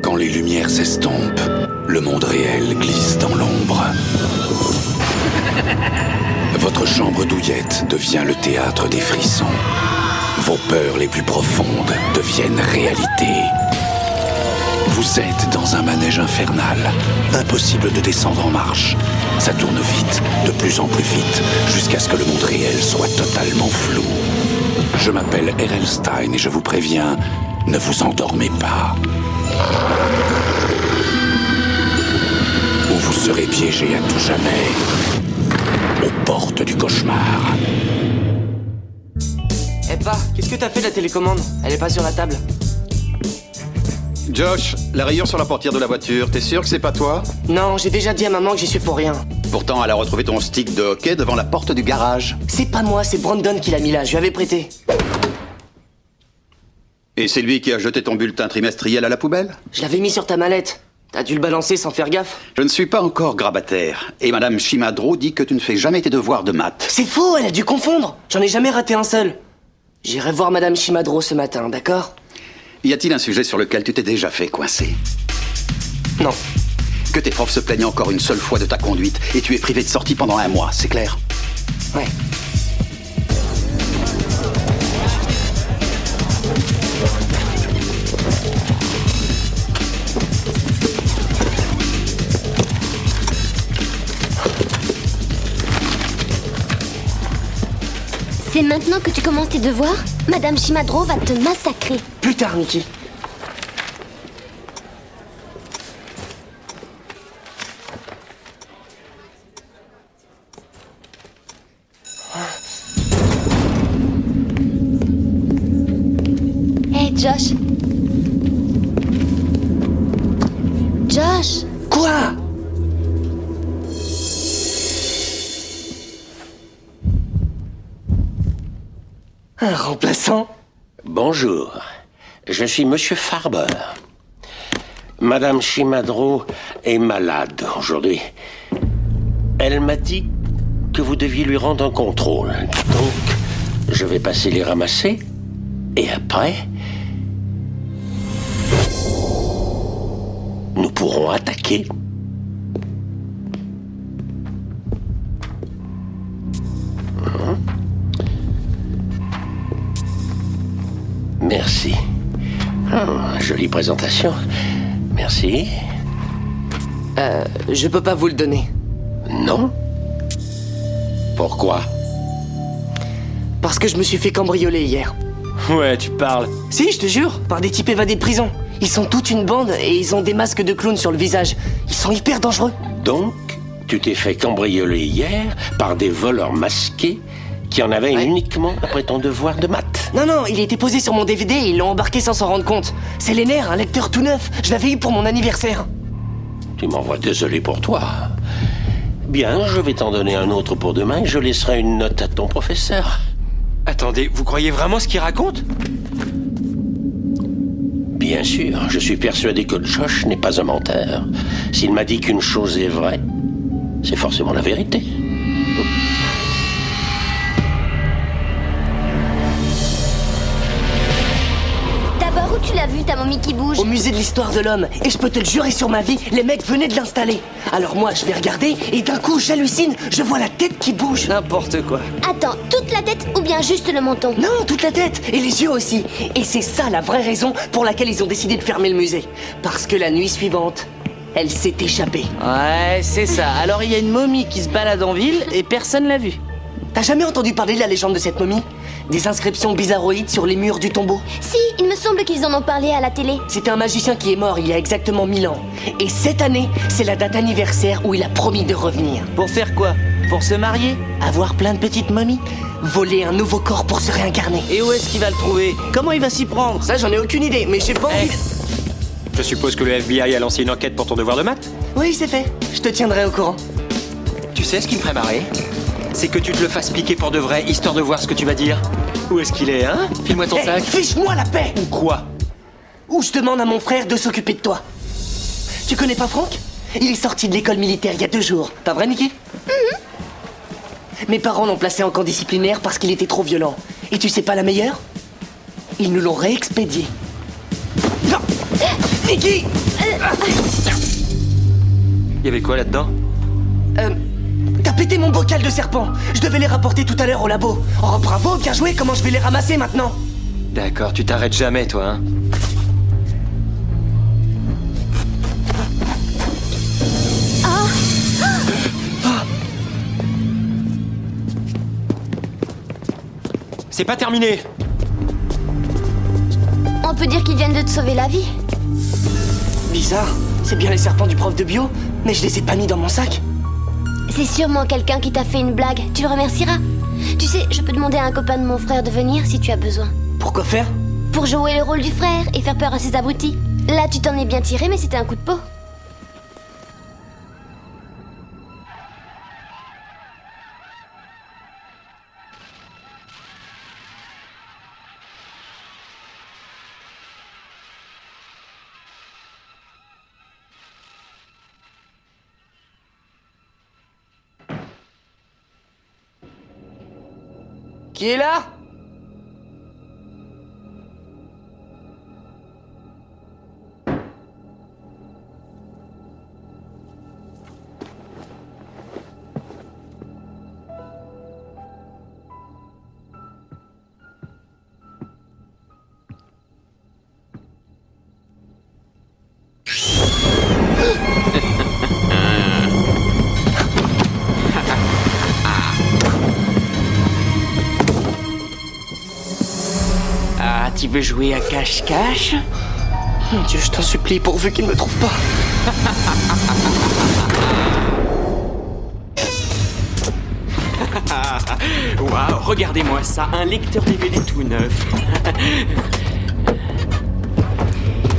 Quand les lumières s'estompent, le monde réel glisse dans l'ombre. Votre chambre douillette devient le théâtre des frissons. Vos peurs les plus profondes deviennent réalité. Vous êtes dans un manège infernal. Impossible de descendre en marche. Ça tourne vite, de plus en plus vite, jusqu'à ce que le monde réel soit totalement flou. Je m'appelle R.L. Stine et je vous préviens, ne vous endormez pas. Ou vous serez piégé à tout jamais aux portes du cauchemar. Eh pas, qu'est-ce que t'as fait de la télécommande? Elle est pas sur la table. Josh, la rayure sur la portière de la voiture, t'es sûr que c'est pas toi? Non, j'ai déjà dit à maman que j'y suis pour rien. Pourtant, elle a retrouvé ton stick de hockey devant la porte du garage. C'est pas moi, c'est Brandon qui l'a mis là, je lui avais prêté. Et c'est lui qui a jeté ton bulletin trimestriel à la poubelle? Je l'avais mis sur ta mallette. T'as dû le balancer sans faire gaffe. Je ne suis pas encore grabataire. Et Madame Shimadro dit que tu ne fais jamais tes devoirs de maths. C'est faux, elle a dû confondre. J'en ai jamais raté un seul. J'irai voir Madame Shimadro ce matin, d'accord? Y a-t-il un sujet sur lequel tu t'es déjà fait coincer? Non. Que tes profs se plaignent encore une seule fois de ta conduite et tu es privé de sortie pendant 1 mois, c'est clair? Ouais. C'est maintenant que tu commences tes devoirs? Madame Shimadro va te massacrer. Plus tard, Nikki. Hé, Josh. Josh. Quoi? Un remplaçant? Bonjour, je suis Monsieur Farber. Madame Shimadro est malade aujourd'hui. Elle m'a dit que vous deviez lui rendre un contrôle. Donc, je vais passer les ramasser. Et après, nous pourrons attaquer. Merci. Jolie présentation. Merci. Je peux pas vous le donner. Non? Pourquoi? Parce que je me suis fait cambrioler hier. Ouais, tu parles. Si, je te jure, par des types évadés de prison. Ils sont toute une bande et ils ont des masques de clown sur le visage. Ils sont hyper dangereux. Donc, tu t'es fait cambrioler hier par des voleurs masqués qui en avaient uniquement après ton devoir de maths. Non, non, il était posé sur mon DVD et ils l'ont embarqué sans s'en rendre compte. C'est les nerfs, un lecteur tout neuf. Je l'avais eu pour mon anniversaire. Tu m'envoies désolé pour toi. Bien, je vais t'en donner un autre pour demain et je laisserai une note à ton professeur. Attendez, vous croyez vraiment ce qu'il raconte? Bien sûr, je suis persuadé que Josh n'est pas un menteur. S'il m'a dit qu'une chose est vraie, c'est forcément la vérité. D'abord, où tu l'as vu, ta momie qui bouge? Au musée de l'histoire de l'homme. Et je peux te le jurer sur ma vie, les mecs venaient de l'installer. Alors moi, je vais regarder et d'un coup, j'hallucine. Je vois la tête qui bouge. N'importe quoi. Attends, toute la tête ou bien juste le menton? Non, toute la tête et les yeux aussi. Et c'est ça la vraie raison pour laquelle ils ont décidé de fermer le musée. Parce que la nuit suivante, elle s'est échappée. Ouais, c'est ça. Alors il y a une momie qui se balade en ville et personne l'a vue. T'as jamais entendu parler de la légende de cette momie? Des inscriptions bizarroïdes sur les murs du tombeau? Si, il me semble qu'ils en ont parlé à la télé. C'était un magicien qui est mort il y a exactement 1000 ans. Et cette année, c'est la date anniversaire où il a promis de revenir. Pour faire quoi? Pour se marier? Avoir plein de petites momies? Voler un nouveau corps pour se réincarner. Et où est-ce qu'il va le trouver? Comment il va s'y prendre? Ça, j'en ai aucune idée, mais j'ai pas envie... Je suppose que le FBI a lancé une enquête pour ton devoir de maths? Oui, c'est fait. Je te tiendrai au courant. Tu sais ce qui me ferait marrer? C'est que tu te le fasses piquer pour de vrai, histoire de voir ce que tu vas dire. Où est-ce qu'il est, hein? File-moi ton sac. Fiche-moi la paix! Ou quoi? Ou je demande à mon frère de s'occuper de toi. Tu connais pas Franck? Il est sorti de l'école militaire il y a 2 jours. Pas vrai, Nikki? Mes parents l'ont placé en camp disciplinaire parce qu'il était trop violent. Et tu sais pas la meilleure? Ils nous l'ont réexpédié. Non. Nikki! Il y avait quoi là-dedans? T'as pété mon bocal de serpent. Je devais les rapporter tout à l'heure au labo. Oh bravo, bien joué, comment je vais les ramasser maintenant? D'accord, tu t'arrêtes jamais, toi, hein? C'est pas terminé. On peut dire qu'ils viennent de te sauver la vie. Bizarre, c'est bien les serpents du prof de bio, mais je les ai pas mis dans mon sac. C'est sûrement quelqu'un qui t'a fait une blague. Tu le remercieras. Tu sais, je peux demander à un copain de mon frère de venir si tu as besoin. Pourquoi faire? Pour jouer le rôle du frère et faire peur à ses abrutis. Là, tu t'en es bien tiré, mais c'était un coup de peau. Qui est là? Tu veux jouer à cache-cache? Mon Dieu, je t'en supplie, pourvu qu'il me trouve pas. Waouh, regardez-moi ça, un lecteur DVD tout neuf.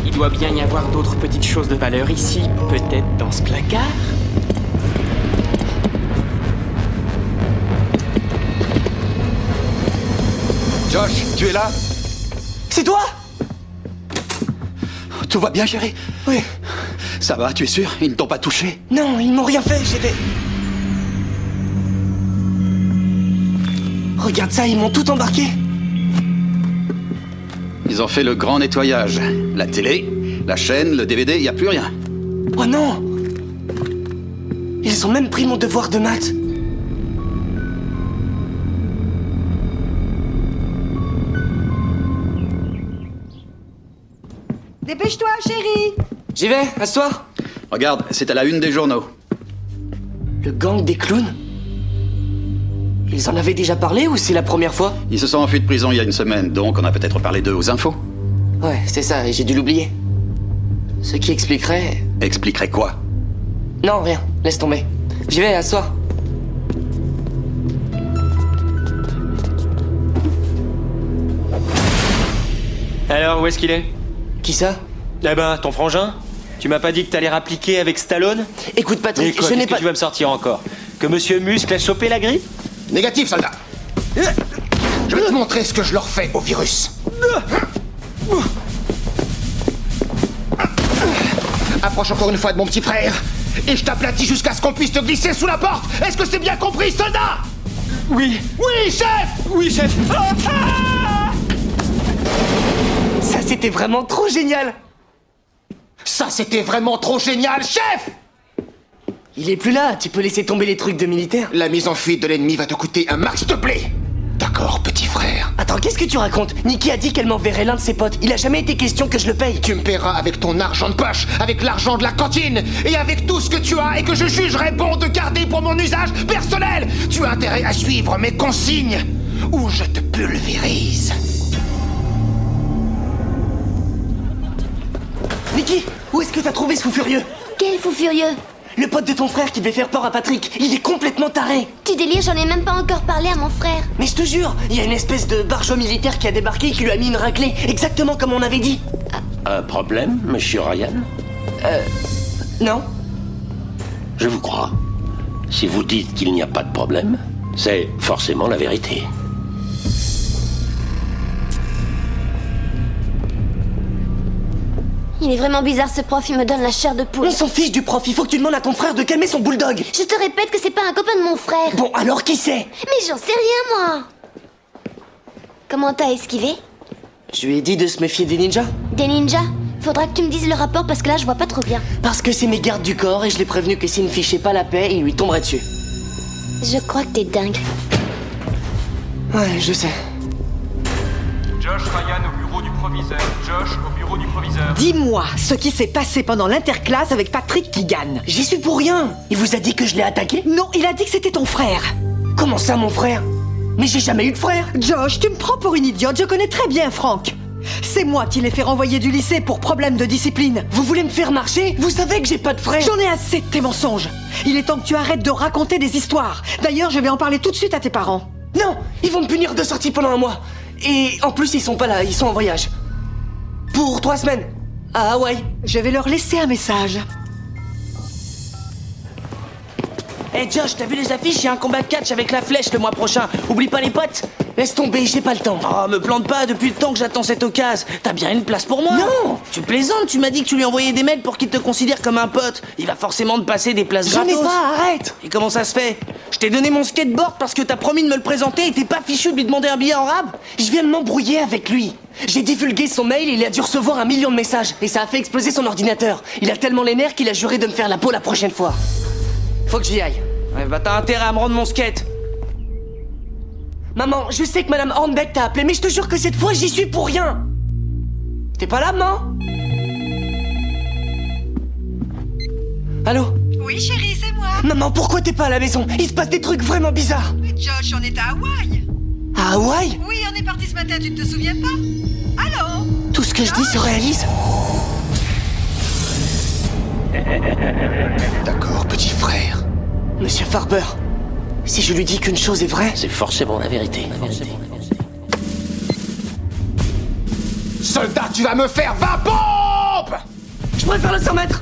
Il doit bien y avoir d'autres petites choses de valeur ici, peut-être dans ce placard? Josh, tu es là? C'est toi? Tout va bien, chérie? Oui. Ça va, tu es sûr? Ils ne t'ont pas touché? Non, ils m'ont rien fait, j'étais... Regarde ça, ils m'ont tout embarqué. Ils ont fait le grand nettoyage. La télé, la chaîne, le DVD, il n'y a plus rien. Oh non! Ils ont même pris mon devoir de maths. Dépêche-toi, chérie! J'y vais, assois. Regarde, c'est à la une des journaux. Le gang des clowns? Ils en avaient déjà parlé ou c'est la première fois? Ils se sont enfuis de prison il y a une semaine, donc on a peut-être parlé d'eux aux infos. Ouais, c'est ça, et j'ai dû l'oublier. Ce qui expliquerait... Expliquerait quoi? Non, rien, laisse tomber. J'y vais, assois. Alors, où est-ce qu'il est? Qui ça? Eh ben, ton frangin? Tu m'as pas dit que t'allais rappliquer avec Stallone? Écoute, Patrick, Mais quoi, je n'ai qu'est-ce pas... que tu vas me sortir encore? Que Monsieur Muscle a chopé la grippe? Négatif, soldat. Je vais te montrer ce que je leur fais au virus. Approche encore une fois de mon petit frère, et je t'aplatis jusqu'à ce qu'on puisse te glisser sous la porte. Est-ce que c'est bien compris, soldat? Oui. Oui, chef! Oui, chef. Ça, c'était vraiment trop génial. Ça, c'était vraiment trop génial, chef! Il est plus là, tu peux laisser tomber les trucs de militaire. La mise en fuite de l'ennemi va te coûter un max de blé. D'accord, petit frère. Attends, qu'est-ce que tu racontes? Nikki a dit qu'elle m'enverrait l'un de ses potes. Il a jamais été question que je le paye. Tu me paieras avec ton argent de poche, avec l'argent de la cantine, et avec tout ce que tu as et que je jugerai bon de garder pour mon usage personnel. Tu as intérêt à suivre mes consignes, ou je te pulvérise. Nikki, où est-ce que t'as trouvé ce fou furieux? Quel fou furieux! Le pote de ton frère qui devait faire peur à Patrick. Il est complètement taré. Tu délires, j'en ai même pas encore parlé à mon frère. Mais je te jure, il y a une espèce de barjo militaire qui a débarqué et qui lui a mis une raclée, exactement comme on avait dit. Un problème, monsieur Ryan? Non? Je vous crois. Si vous dites qu'il n'y a pas de problème, c'est forcément la vérité. Il est vraiment bizarre ce prof, il me donne la chair de poule. On s'en fiche du prof, il faut que tu demandes à ton frère de calmer son bulldog. Je te répète que c'est pas un copain de mon frère. Bon, alors qui c'est? Mais j'en sais rien, moi. Comment t'as esquivé? Je lui ai dit de se méfier des ninjas. Des ninjas? Faudra que tu me dises le rapport parce que là, je vois pas trop bien. Parce que c'est mes gardes du corps et je l'ai prévenu que s'il ne fichait pas la paix, il lui tomberait dessus. Je crois que t'es dingue. Ouais, je sais. Josh Ryan au bureau du proviseur. Josh au bureau du proviseur. Dis-moi ce qui s'est passé pendant l'interclasse avec Patrick Keegan. J'y suis pour rien. Il vous a dit que je l'ai attaqué? Non, il a dit que c'était ton frère. Comment ça, mon frère? Mais j'ai jamais eu de frère. Josh, tu me prends pour une idiote, je connais très bien Frank. C'est moi qui l'ai fait renvoyer du lycée pour problème de discipline. Vous voulez me faire marcher? Vous savez que j'ai pas de frère. J'en ai assez de tes mensonges. Il est temps que tu arrêtes de raconter des histoires. D'ailleurs, je vais en parler tout de suite à tes parents. Non, ils vont me punir de sortie pendant un mois. Et en plus, ils sont pas là, ils sont en voyage. Pour 3 semaines. À Hawaï. Je vais leur laisser un message. Hey Josh, t'as vu les affiches? Il y a un combat de catch avec la flèche le mois prochain. Oublie pas les potes. Laisse tomber, j'ai pas le temps. Oh, me plante pas depuis le temps que j'attends cette occasion. T'as bien une place pour moi? Non! Tu plaisantes, tu m'as dit que tu lui envoyais des mails pour qu'il te considère comme un pote. Il va forcément te passer des places J'en gratos. ai pas, arrête! Et comment ça se fait? Je t'ai donné mon skateboard parce que t'as promis de me le présenter et t'es pas fichu de lui demander un billet en rab? Je viens de m'embrouiller avec lui. J'ai divulgué son mail et il a dû recevoir 1 million de messages. Et ça a fait exploser son ordinateur. Il a tellement les nerfs qu'il a juré de me faire la peau la prochaine fois. Faut que j'y aille. Ouais, bah t'as intérêt à me rendre mon skate. Maman, je sais que Madame Hornbeck t'a appelé, mais je te jure que cette fois, j'y suis pour rien. T'es pas là, maman? Allô? Oui, chérie, c'est moi. Maman, pourquoi t'es pas à la maison? Il se passe des trucs vraiment bizarres. Mais Josh, on est à Hawaï. À Hawaï? Oui, on est parti ce matin, tu ne te souviens pas? Allô? Tout ce que je dis se réalise? D'accord, petit frère. Monsieur Farber, si je lui dis qu'une chose est vraie... C'est forcément la vérité. Soldat, tu vas me faire 20 pompes! Je préfère le 100 mètres.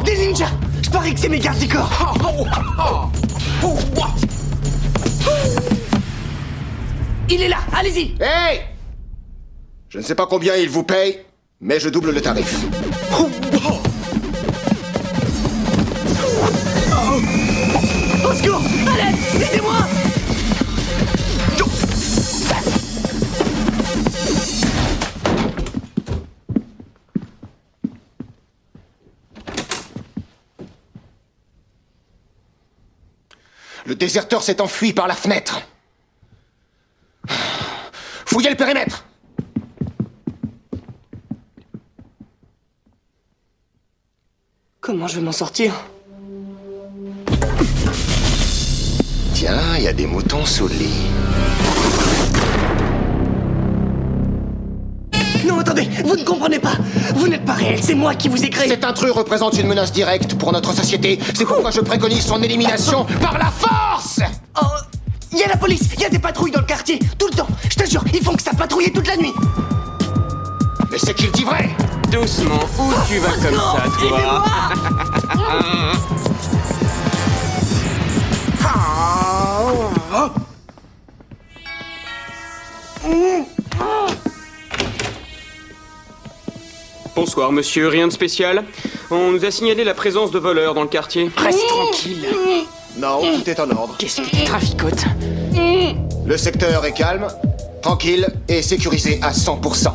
Des ninjas! Je parie que c'est mes gardes du corps. Il est là, allez-y! Hey! Je ne sais pas combien il vous paye, mais je double le tarif. Au secours! À l'aide! Aidez-moi! Le déserteur s'est enfui par la fenêtre. Fouillez le périmètre! Comment je vais m'en sortir? Tiens, il y a des moutons sous le lit. Non, attendez, vous ne comprenez pas. Vous n'êtes pas réel, c'est moi qui vous ai créé. Cet intrus représente une menace directe pour notre société. C'est pourquoi je préconise son élimination par la force! Oh, il y a la police, il y a des patrouilles dans le quartier, tout le temps. Je te jure, ils font que ça patrouille toute la nuit. Mais c'est qu'il dit vrai! Doucement, où tu vas comme ça, toi? Bonsoir, monsieur. Rien de spécial? On nous a signalé la présence de voleurs dans le quartier. Reste tranquille. Non, tout est en ordre. Qu'est-ce que tu traficotes? Le secteur est calme, tranquille et sécurisé à 100%.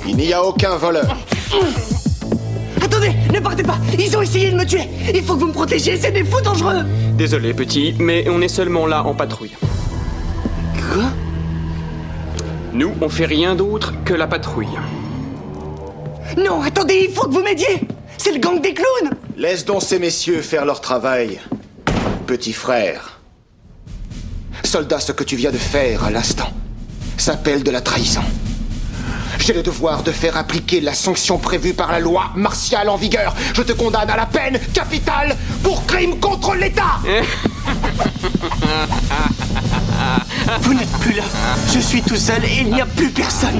Il n'y a aucun voleur. Attendez, ne partez pas. Ils ont essayé de me tuer. Il faut que vous me protégiez, c'est des fous dangereux. Désolé, petit, mais on est seulement là en patrouille. Quoi? Nous, on fait rien d'autre que la patrouille. Non, attendez, il faut que vous m'aidiez. C'est le gang des clowns. Laisse donc ces messieurs faire leur travail, petit frère. Soldat, ce que tu viens de faire à l'instant s'appelle de la trahison. J'ai le devoir de faire appliquer la sanction prévue par la loi martiale en vigueur. Je te condamne à la peine capitale pour crime contre l'État. Vous n'êtes plus là. Je suis tout seul et il n'y a plus personne.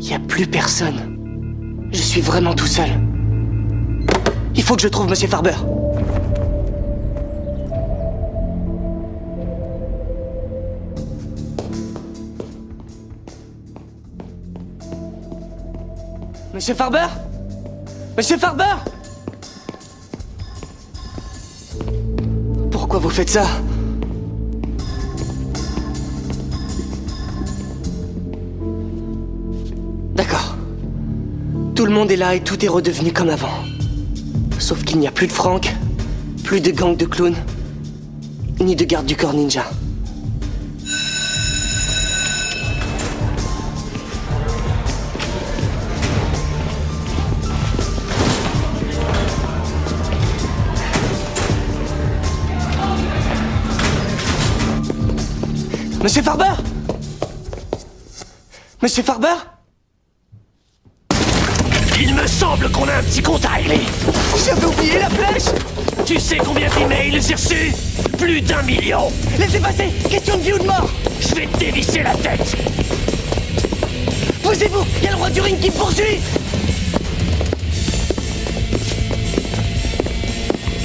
Il n'y a plus personne. Je suis vraiment tout seul. Il faut que je trouve Monsieur Farber. Monsieur Farber? Monsieur Farber? Pourquoi vous faites ça? D'accord. Tout le monde est là et tout est redevenu comme avant. Sauf qu'il n'y a plus de Frank, plus de gang de clowns, ni de garde du corps ninja. Monsieur Farber? Monsieur Farber? Il me semble qu'on a un petit compte à régler. J'avais oublié la flèche. Tu sais combien d'emails j'ai reçus? Plus d'1 million. Laissez passer. Question de vie ou de mort. Je vais te dévisser la tête. Posez-vous. Il y a le roi du ring qui me poursuit.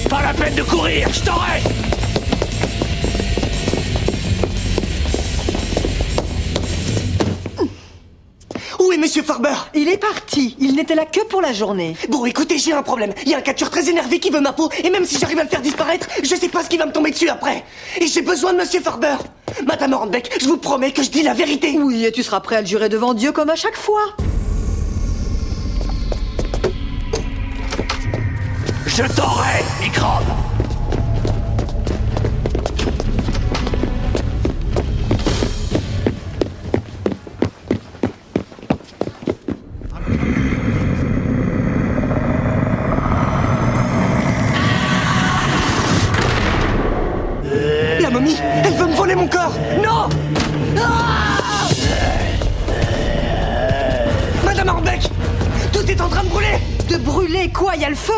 Pas la peine de courir, je t'aurai. Où est Monsieur Farber? Il est parti. Il n'était là que pour la journée. Bon, écoutez, j'ai un problème. Il y a un catcheur très énervé qui veut ma peau, et même si j'arrive à le faire disparaître, je sais pas ce qui va me tomber dessus après. Et j'ai besoin de Monsieur Farber. Madame Hornbeck, je vous promets que je dis la vérité. Oui, et tu seras prêt à le jurer devant Dieu comme à chaque fois. Je t'aurai, microbe. La momie, elle veut me voler mon corps. Non. Ah, Madame Hornbeck, tout est en train de brûler. De brûler quoi? Il y a le feu?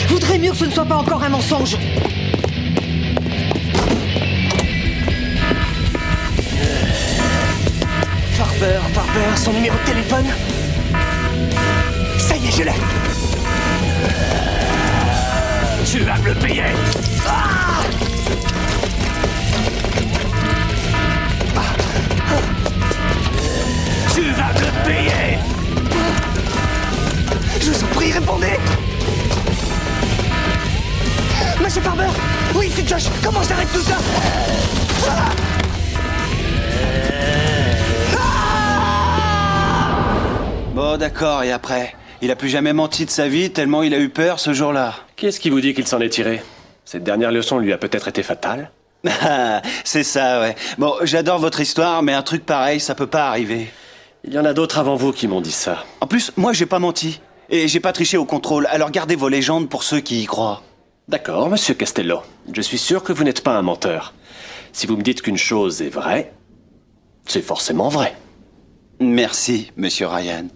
Voudrais mieux que ce ne soit pas encore un mensonge. Farber, son numéro de téléphone. Ça y est, je l'ai. Tu vas me le payer. Ah, Tu vas me le payer. je vous en prie, répondez. Monsieur Farber. Oui, c'est Josh. Comment j'arrête tout ça? Ah, Bon, d'accord, et après? Il a plus jamais menti de sa vie tellement il a eu peur ce jour-là. Qu'est-ce qui vous dit qu'il s'en est tiré? Cette dernière leçon lui a peut-être été fatale? C'est ça, ouais. Bon, j'adore votre histoire, mais un truc pareil, ça peut pas arriver. Il y en a d'autres avant vous qui m'ont dit ça. En plus, moi, j'ai pas menti. Et j'ai pas triché au contrôle, alors gardez vos légendes pour ceux qui y croient. D'accord, monsieur Castello. Je suis sûr que vous n'êtes pas un menteur. Si vous me dites qu'une chose est vraie, c'est forcément vrai. Merci, monsieur Ryan.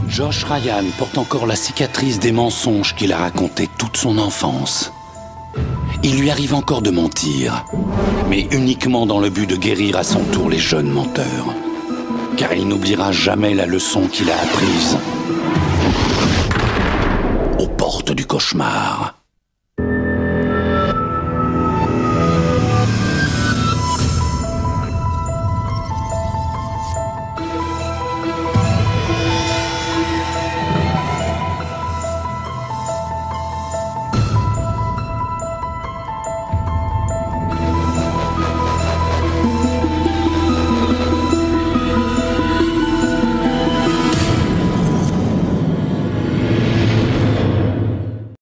Josh Ryan porte encore la cicatrice des mensonges qu'il a racontés toute son enfance. Il lui arrive encore de mentir, mais uniquement dans le but de guérir à son tour les jeunes menteurs. Car il n'oubliera jamais la leçon qu'il a apprise aux portes du cauchemar.